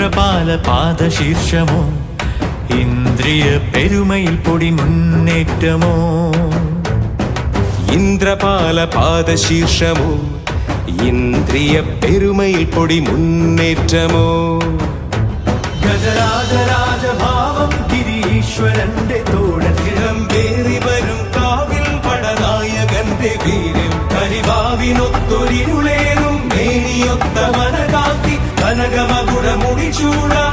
ഇന്ദ്രപാല പാദശീർഷമോ ഇന്ദ്രിയ പെരുമയിൽ പൊടി മുന്നേറ്റമോ ഇന്ദ്രപാല പാദശീർഷമോ ഇന്ദ്രിയ പെരുമയിൽ പൊടി മുന്നേറ്റമോ ഗജരാജരാജഭാവം ഗിരീശ്വരന്റെ തോഴത്തിളം വേറി വരും കാവിൽ പടനായകന്റെ വീര്യം കരിവാവിനൊത്തൊരിരുളേറും മേനിയൊത്ത മനകാത്തി കനകമകുട മുടിച്ചൂടാ